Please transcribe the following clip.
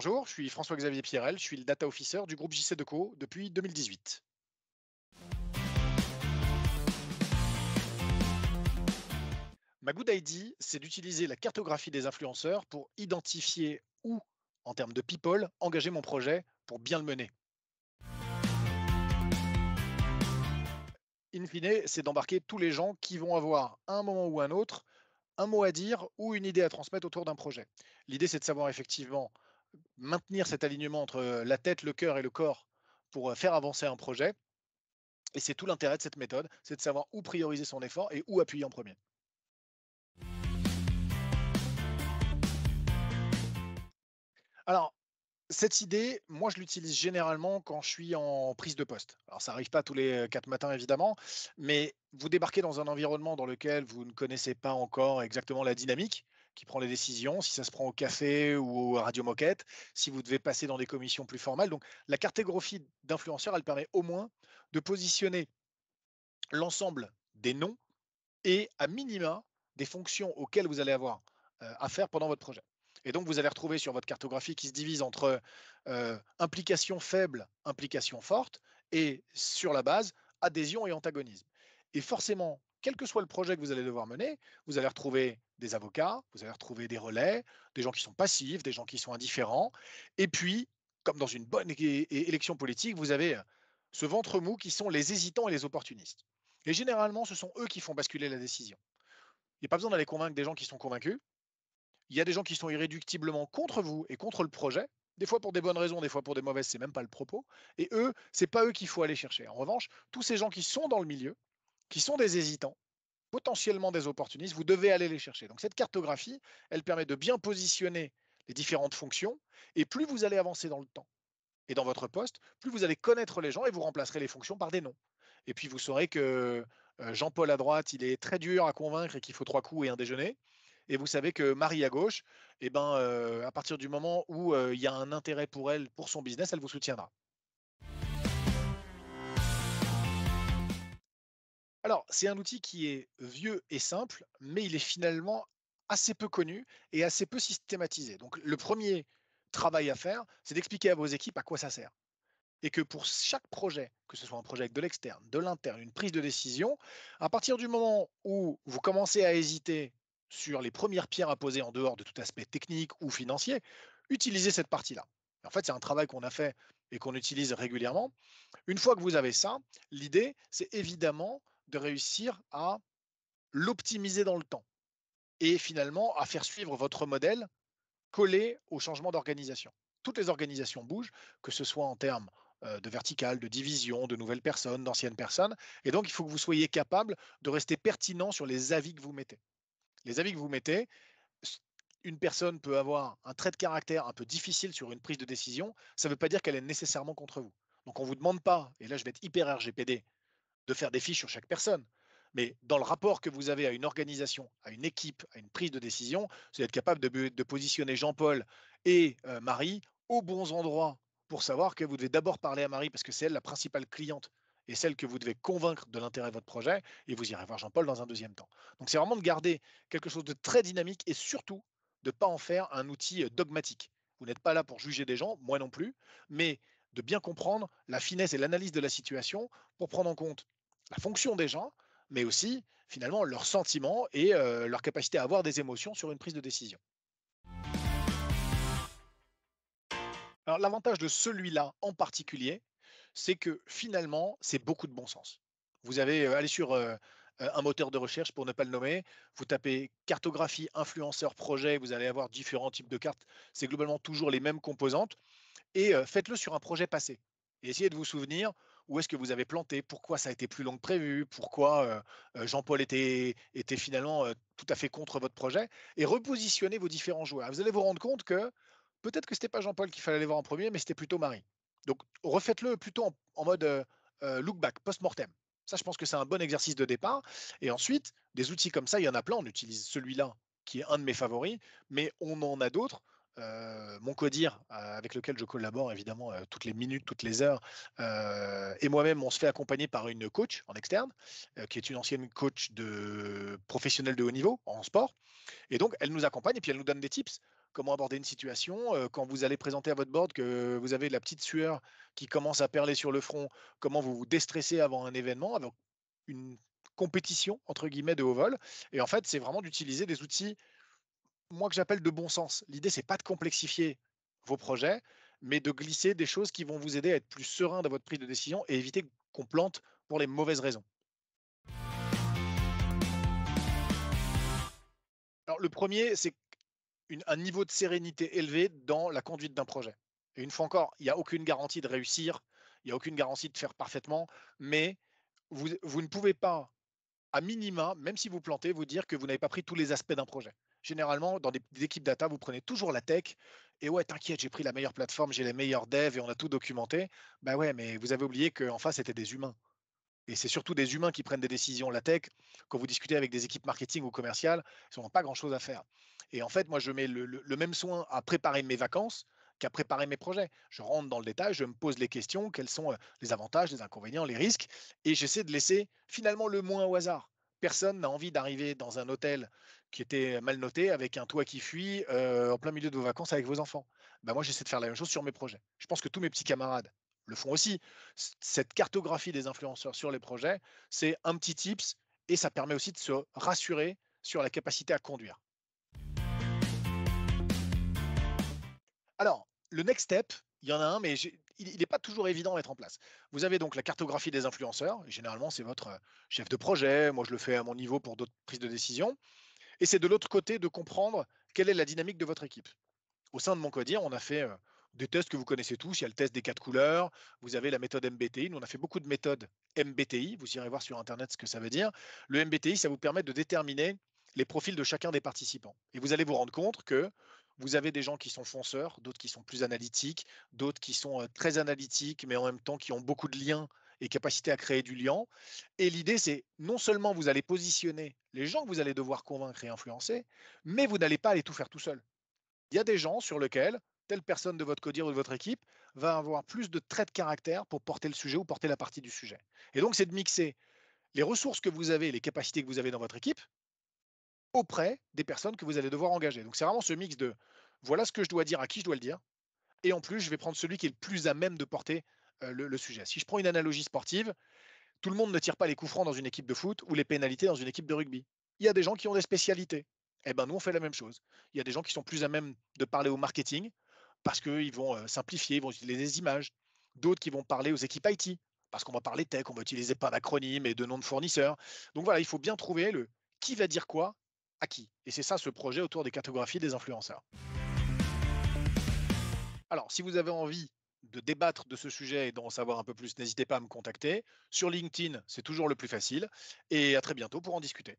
Bonjour, je suis François-Xavier Pierrel, je suis le Data Officer du groupe JC Deco depuis 2018. Ma good idea, c'est d'utiliser la cartographie des influenceurs pour identifier où, en termes de people, engager mon projet pour bien le mener. In fine, c'est d'embarquer tous les gens qui vont avoir, à un moment ou un autre, un mot à dire ou une idée à transmettre autour d'un projet. L'idée, c'est de savoir effectivement maintenir cet alignement entre la tête, le cœur et le corps pour faire avancer un projet. Et c'est tout l'intérêt de cette méthode, c'est de savoir où prioriser son effort et où appuyer en premier. Alors, cette idée, moi, je l'utilise généralement quand je suis en prise de poste. Alors, ça n'arrive pas tous les 4 matins, évidemment, mais vous débarquez dans un environnement dans lequel vous ne connaissez pas encore exactement la dynamique qui prend les décisions, si ça se prend au café ou à Radio Moquette, si vous devez passer dans des commissions plus formelles. Donc, la cartographie d'influenceurs, elle permet au moins de positionner l'ensemble des noms et à minima des fonctions auxquelles vous allez avoir affaire pendant votre projet. Et donc, vous allez retrouver sur votre cartographie qui se divise entre implication faible, implication forte, et sur la base, adhésion et antagonisme. Et forcément, quel que soit le projet que vous allez devoir mener, vous allez retrouver des avocats, vous allez retrouver des relais, des gens qui sont passifs, des gens qui sont indifférents. Et puis, comme dans une bonne élection politique, vous avez ce ventre mou qui sont les hésitants et les opportunistes. Et généralement, ce sont eux qui font basculer la décision. Il n'y a pas besoin d'aller convaincre des gens qui sont convaincus. Il y a des gens qui sont irréductiblement contre vous et contre le projet. Des fois pour des bonnes raisons, des fois pour des mauvaises, c'est même pas le propos. Et eux, c'est pas eux qu'il faut aller chercher. En revanche, tous ces gens qui sont dans le milieu, qui sont des hésitants, potentiellement des opportunistes, vous devez aller les chercher. Donc cette cartographie, elle permet de bien positionner les différentes fonctions. Et plus vous allez avancer dans le temps et dans votre poste, plus vous allez connaître les gens et vous remplacerez les fonctions par des noms. Et puis vous saurez que Jean-Paul à droite, il est très dur à convaincre et qu'il faut 3 coups et un déjeuner. Et vous savez que Marie à gauche, eh ben, à partir du moment où il y a un intérêt pour elle, pour son business, elle vous soutiendra. Alors, c'est un outil qui est vieux et simple, mais il est finalement assez peu connu et assez peu systématisé. Donc, le premier travail à faire, c'est d'expliquer à vos équipes à quoi ça sert. Et que pour chaque projet, que ce soit un projet avec de l'externe, de l'interne, une prise de décision, à partir du moment où vous commencez à hésiter sur les premières pierres à poser en dehors de tout aspect technique ou financier, utilisez cette partie-là. En fait, c'est un travail qu'on a fait et qu'on utilise régulièrement. Une fois que vous avez ça, l'idée, c'est évidemment de réussir à l'optimiser dans le temps et finalement à faire suivre votre modèle collé au changement d'organisation. Toutes les organisations bougent, que ce soit en termes de verticale, de division, de nouvelles personnes, d'anciennes personnes. Et donc, il faut que vous soyez capable de rester pertinent sur les avis que vous mettez. Les avis que vous mettez, une personne peut avoir un trait de caractère un peu difficile sur une prise de décision, ça ne veut pas dire qu'elle est nécessairement contre vous. Donc, on ne vous demande pas, et là je vais être hyper RGPD, de faire des fiches sur chaque personne. Mais dans le rapport que vous avez à une organisation, à une équipe, à une prise de décision, vous êtes capable de positionner Jean-Paul et Marie aux bons endroits pour savoir que vous devez d'abord parler à Marie parce que c'est elle la principale cliente et celle que vous devez convaincre de l'intérêt de votre projet, et vous irez voir Jean-Paul dans un deuxième temps. Donc c'est vraiment de garder quelque chose de très dynamique et surtout de ne pas en faire un outil dogmatique. Vous n'êtes pas là pour juger des gens, moi non plus, mais de bien comprendre la finesse et l'analyse de la situation pour prendre en compte la fonction des gens, mais aussi finalement leurs sentiments et leur capacité à avoir des émotions sur une prise de décision. Alors l'avantage de celui-là en particulier, c'est que finalement, c'est beaucoup de bon sens. Vous avez allez sur un moteur de recherche pour ne pas le nommer, vous tapez cartographie, influenceur, projet, vous allez avoir différents types de cartes. C'est globalement toujours les mêmes composantes. Et faites-le sur un projet passé. Et essayez de vous souvenir où est-ce que vous avez planté, pourquoi ça a été plus long que prévu, pourquoi Jean-Paul était finalement tout à fait contre votre projet, et repositionnez vos différents joueurs. Vous allez vous rendre compte que peut-être que ce n'était pas Jean-Paul qu'il fallait aller voir en premier, mais c'était plutôt Marie. Donc refaites-le plutôt en mode look back, post-mortem. Ça, je pense que c'est un bon exercice de départ. Et ensuite, des outils comme ça, il y en a plein. On utilise celui-là qui est un de mes favoris, mais on en a d'autres. Mon codir, avec lequel je collabore évidemment toutes les minutes, toutes les heures, et moi-même, on se fait accompagner par une coach en externe, qui est une ancienne coach de professionnelle de haut niveau en sport. Et donc, elle nous accompagne et puis elle nous donne des tips comment aborder une situation, quand vous allez présenter à votre board que vous avez la petite sueur qui commence à perler sur le front, comment vous vous déstressez avant un événement, avant une «compétition» entre guillemets de haut vol et en fait, c'est vraiment d'utiliser des outils, moi que j'appelle de bon sens. L'idée, c'est pas de complexifier vos projets, mais de glisser des choses qui vont vous aider à être plus serein dans votre prise de décision et éviter qu'on plante pour les mauvaises raisons. Alors le premier, c'est un niveau de sérénité élevé dans la conduite d'un projet. Et une fois encore, il n'y a aucune garantie de réussir, il n'y a aucune garantie de faire parfaitement, mais vous ne pouvez pas, à minima, même si vous plantez, vous dire que vous n'avez pas pris tous les aspects d'un projet. Généralement, dans des équipes data, vous prenez toujours la tech et ouais, t'inquiète, j'ai pris la meilleure plateforme, j'ai les meilleurs devs et on a tout documenté. Bah ouais, mais vous avez oublié qu'en face, c'était des humains. Et c'est surtout des humains qui prennent des décisions. La tech, quand vous discutez avec des équipes marketing ou commerciales, ils n'ont pas grand-chose à faire. Et en fait, moi, je mets le même soin à préparer mes vacances qu'à préparer mes projets. Je rentre dans le détail, je me pose les questions, quels sont les avantages, les inconvénients, les risques, et j'essaie de laisser finalement le moins au hasard. Personne n'a envie d'arriver dans un hôtel qui était mal noté avec un toit qui fuit en plein milieu de vos vacances avec vos enfants. Ben moi, j'essaie de faire la même chose sur mes projets. Je pense que tous mes petits camarades le font aussi. Cette cartographie des influenceurs sur les projets, c'est un petit tips et ça permet aussi de se rassurer sur la capacité à conduire. Alors, le next step, il y en a un, mais il n'est pas toujours évident à mettre en place. Vous avez donc la cartographie des influenceurs, et généralement c'est votre chef de projet, moi je le fais à mon niveau pour d'autres prises de décision, et c'est de l'autre côté de comprendre quelle est la dynamique de votre équipe. Au sein de mon codir, on a fait des tests que vous connaissez tous. Il y a le test des 4 couleurs, vous avez la méthode MBTI. Nous, on a fait beaucoup de méthodes MBTI. Vous irez voir sur Internet ce que ça veut dire. Le MBTI, ça vous permet de déterminer les profils de chacun des participants. Et vous allez vous rendre compte que vous avez des gens qui sont fonceurs, d'autres qui sont plus analytiques, d'autres qui sont très analytiques, mais en même temps qui ont beaucoup de liens et capacité à créer du lien. Et l'idée, c'est non seulement vous allez positionner les gens que vous allez devoir convaincre et influencer, mais vous n'allez pas aller tout faire tout seul. Il y a des gens sur lesquels telle personne de votre codir ou de votre équipe va avoir plus de traits de caractère pour porter le sujet ou porter la partie du sujet. Et donc, c'est de mixer les ressources que vous avez, les capacités que vous avez dans votre équipe auprès des personnes que vous allez devoir engager. Donc, c'est vraiment ce mix de voilà ce que je dois dire, à qui je dois le dire, et en plus, je vais prendre celui qui est le plus à même de porter le sujet. Si je prends une analogie sportive, tout le monde ne tire pas les coups francs dans une équipe de foot ou les pénalités dans une équipe de rugby. Il y a des gens qui ont des spécialités. Eh ben, nous, on fait la même chose. Il y a des gens qui sont plus à même de parler au marketing parce qu'ils vont simplifier, ils vont utiliser des images. D'autres qui vont parler aux équipes IT parce qu'on va parler tech, on va utiliser pas d'acronymes et de noms de fournisseurs. Donc voilà, il faut bien trouver le qui va dire quoi à qui. Et c'est ça ce projet autour des cartographies des influenceurs. Alors, si vous avez envie de débattre de ce sujet et d'en savoir un peu plus, n'hésitez pas à me contacter. Sur LinkedIn, c'est toujours le plus facile. Et à très bientôt pour en discuter.